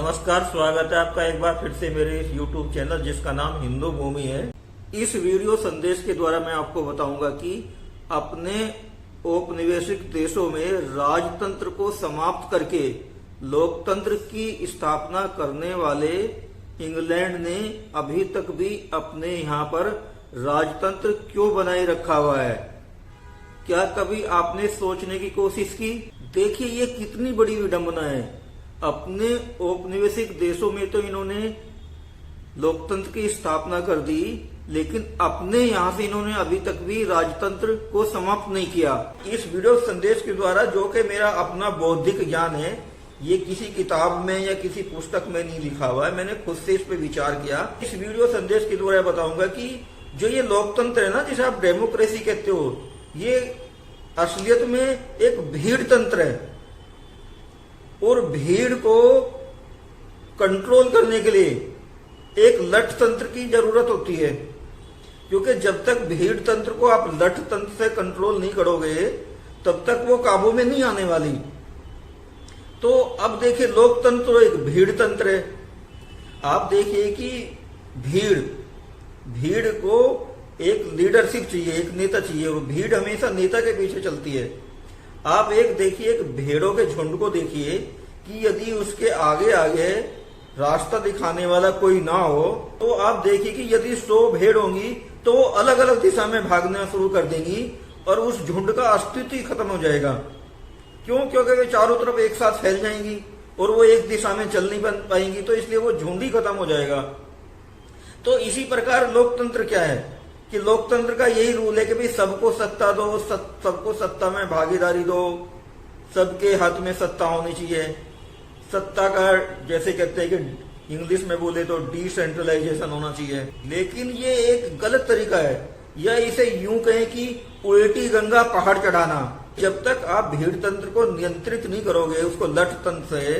नमस्कार, स्वागत है आपका एक बार फिर से मेरे इस YouTube चैनल जिसका नाम हिंदू भूमि है। इस वीडियो संदेश के द्वारा मैं आपको बताऊंगा कि अपने औपनिवेशिक देशों में राजतंत्र को समाप्त करके लोकतंत्र की स्थापना करने वाले इंग्लैंड ने अभी तक भी अपने यहाँ पर राजतंत्र क्यों बनाए रखा हुआ है। क्या कभी आपने सोचने की कोशिश की? देखिए ये कितनी बड़ी विडंबना है। अपने औपनिवेशिक देशों में तो इन्होंने लोकतंत्र की स्थापना कर दी, लेकिन अपने यहाँ से इन्होंने अभी तक भी राजतंत्र को समाप्त नहीं किया। इस वीडियो संदेश के द्वारा, जो कि मेरा अपना बौद्धिक ज्ञान है, ये किसी किताब में या किसी पुस्तक में नहीं लिखा हुआ है, मैंने खुद से इस पे विचार किया। इस वीडियो संदेश के द्वारा बताऊंगा कि जो ये लोकतंत्र है ना, जिसे आप डेमोक्रेसी कहते हो, ये असलियत में एक भीड़ तंत्र है और भीड़ को कंट्रोल करने के लिए एक लठ तंत्र की जरूरत होती है, क्योंकि जब तक भीड़ तंत्र को आप लठ तंत्र से कंट्रोल नहीं करोगे तब तक वो काबू में नहीं आने वाली। तो अब देखिए, लोकतंत्र तो एक भीड़ तंत्र है। आप देखिए कि भीड़ को एक लीडरशिप चाहिए, एक नेता चाहिए, और भीड़ हमेशा नेता के पीछे चलती है। आप एक देखिए, एक भेड़ों के झुंड को देखिए कि यदि उसके आगे आगे रास्ता दिखाने वाला कोई ना हो तो आप देखिए कि यदि 100 भेड़ होंगी तो वो अलग अलग दिशा में भागना शुरू कर देंगी और उस झुंड का अस्तित्व ही खत्म हो जाएगा। क्यों? क्योंकि वे चारों तरफ एक साथ फैल जाएंगी और वो एक दिशा में चल नहीं पाएंगी, तो इसलिए वो झुंड ही खत्म हो जाएगा। तो इसी प्रकार लोकतंत्र क्या है कि लोकतंत्र का यही रूल है कि भाई सबको सत्ता दो, सबको सत्ता में भागीदारी दो, सबके हाथ में सत्ता होनी चाहिए। सत्ता का जैसे कहते हैं कि इंग्लिश में बोले तो डिसेंट्रलाइजेशन होना चाहिए, लेकिन ये एक गलत तरीका है, या इसे यूं कहें कि उल्टी गंगा पहाड़ चढ़ाना। जब तक आप भीड़ तंत्र को नियंत्रित नहीं करोगे, उसको लठ तंत्र से,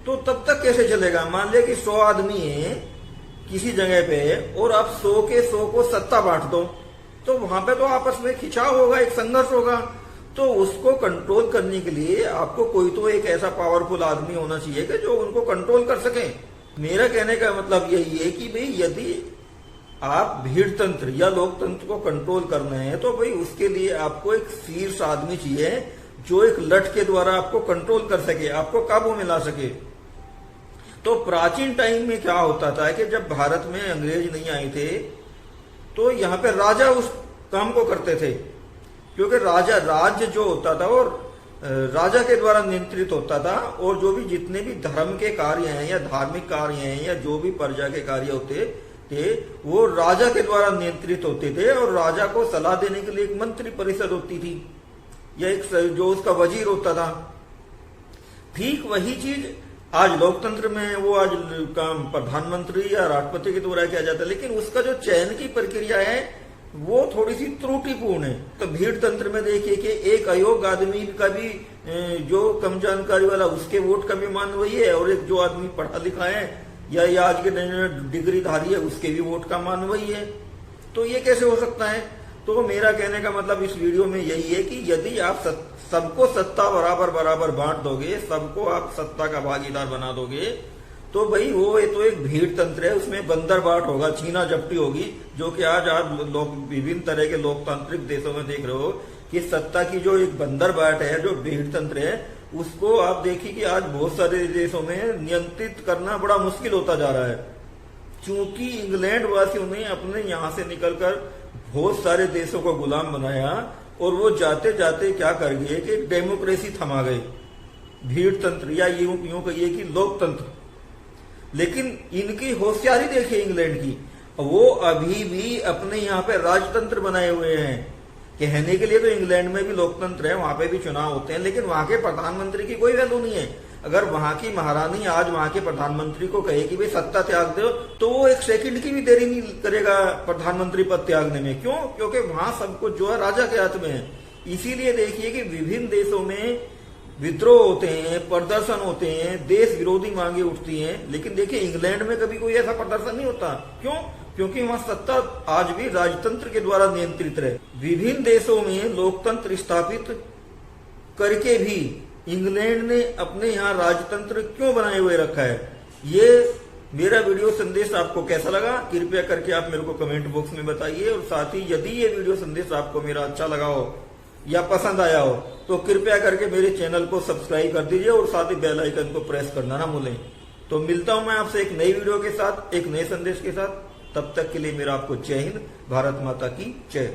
तो तब तक कैसे चलेगा? मान लिया कि 100 आदमी है किसी जगह पे और आप 100 के 100 को सत्ता बांट दो, तो वहां पे तो आपस में खिंचाव होगा, एक संघर्ष होगा। तो उसको कंट्रोल करने के लिए आपको कोई तो एक ऐसा पावरफुल आदमी होना चाहिए कि जो उनको कंट्रोल कर सके। मेरा कहने का मतलब यही है कि भाई यदि आप भीड़ तंत्र या लोकतंत्र को कंट्रोल करना है तो भाई उसके लिए आपको एक शीर्ष आदमी चाहिए जो एक लठ के द्वारा आपको कंट्रोल कर सके, आपको काबू में ला सके। तो प्राचीन टाइम में क्या होता था कि जब भारत में अंग्रेज नहीं आए थे तो यहाँ पे राजा उस काम को करते थे, क्योंकि राज्य जो होता था वो राजा के द्वारा नियंत्रित होता था, और जो भी जितने भी धर्म के कार्य हैं या धार्मिक कार्य हैं या जो भी प्रजा के कार्य होते थे वो राजा के द्वारा नियंत्रित होते थे, और राजा को सलाह देने के लिए एक मंत्री परिषद होती थी या एक जो उसका वजीर होता था। ठीक वही चीज आज लोकतंत्र में वो आज काम प्रधानमंत्री या राष्ट्रपति के द्वारा किया जाता है, लेकिन उसका जो चयन की प्रक्रिया है वो थोड़ी सी त्रुटिपूर्ण है। तो भीड़ तंत्र में देखिए कि एक अयोग्य आदमी का भी जो कम जानकारी वाला उसके वोट का भी मान वही है, और एक जो आदमी पढ़ा लिखा है या आज के डिग्रीधारी है उसके भी वोट का मान वही है। तो ये कैसे हो सकता है? तो मेरा कहने का मतलब इस वीडियो में यही है कि यदि आप सबको सत्ता बराबर बांट दोगे, सबको आप सत्ता का भागीदार बना दोगे, तो भाई वो ये तो एक भीड़ तंत्र है, उसमें बंदर बाट होगा, छीना झपटी होगी, जो कि आज आप लोग विभिन्न तरह के लोकतांत्रिक देशों में देख रहे हो कि सत्ता की जो एक बंदर बाट है, जो भीड़ तंत्र है, उसको आप देखिए कि आज बहुत सारे देशों में नियंत्रित करना बड़ा मुश्किल होता जा रहा है, क्योंकि इंग्लैंड वासियों ने अपने यहाँ से निकलकर बहुत सारे देशों को गुलाम बनाया, और वो जाते जाते क्या कर गए कि डेमोक्रेसी थमा गए, भीड़ तंत्र या यूं कहिए कि लोकतंत्र। लेकिन इनकी होशियारी देखिए इंग्लैंड की, वो अभी भी अपने यहाँ पे राजतंत्र बनाए हुए हैं। कहने के लिए तो इंग्लैंड में भी लोकतंत्र है, वहां पे भी चुनाव होते हैं, लेकिन वहां के प्रधानमंत्री की कोई वैल्यू नहीं है। अगर वहां की महारानी आज वहां के प्रधानमंत्री को कहे कि भाई सत्ता त्याग दो, तो वो एक सेकंड की भी देरी नहीं करेगा प्रधानमंत्री पद त्यागने में। क्यों? क्योंकि वहां सब कुछ जो है राजा के हाथ में है। इसीलिए देखिए कि विभिन्न देशों में विद्रोह होते हैं, प्रदर्शन होते हैं, देश विरोधी मांगे उठती हैं, लेकिन देखिए इंग्लैंड में कभी कोई ऐसा प्रदर्शन नहीं होता। क्यों? क्योंकि वहां सत्ता आज भी राजतंत्र के द्वारा नियंत्रित रहे। विभिन्न देशों में लोकतंत्र स्थापित करके भी इंग्लैंड ने अपने यहाँ राजतंत्र क्यों बनाए हुए रखा है। ये मेरा वीडियो संदेश आपको कैसा लगा, कृपया करके आप मेरे को कमेंट बॉक्स में बताइए। और साथ ही यदि ये वीडियो संदेश आपको मेरा अच्छा लगा हो या पसंद आया हो तो कृपया करके मेरे चैनल को सब्सक्राइब कर दीजिए और साथ ही बेल आइकन को प्रेस करना ना भूलें। तो मिलता हूं मैं आपसे एक नई वीडियो के साथ, एक नए संदेश के साथ। तब तक के लिए मेरा आपको जय हिंद, भारत माता की जय।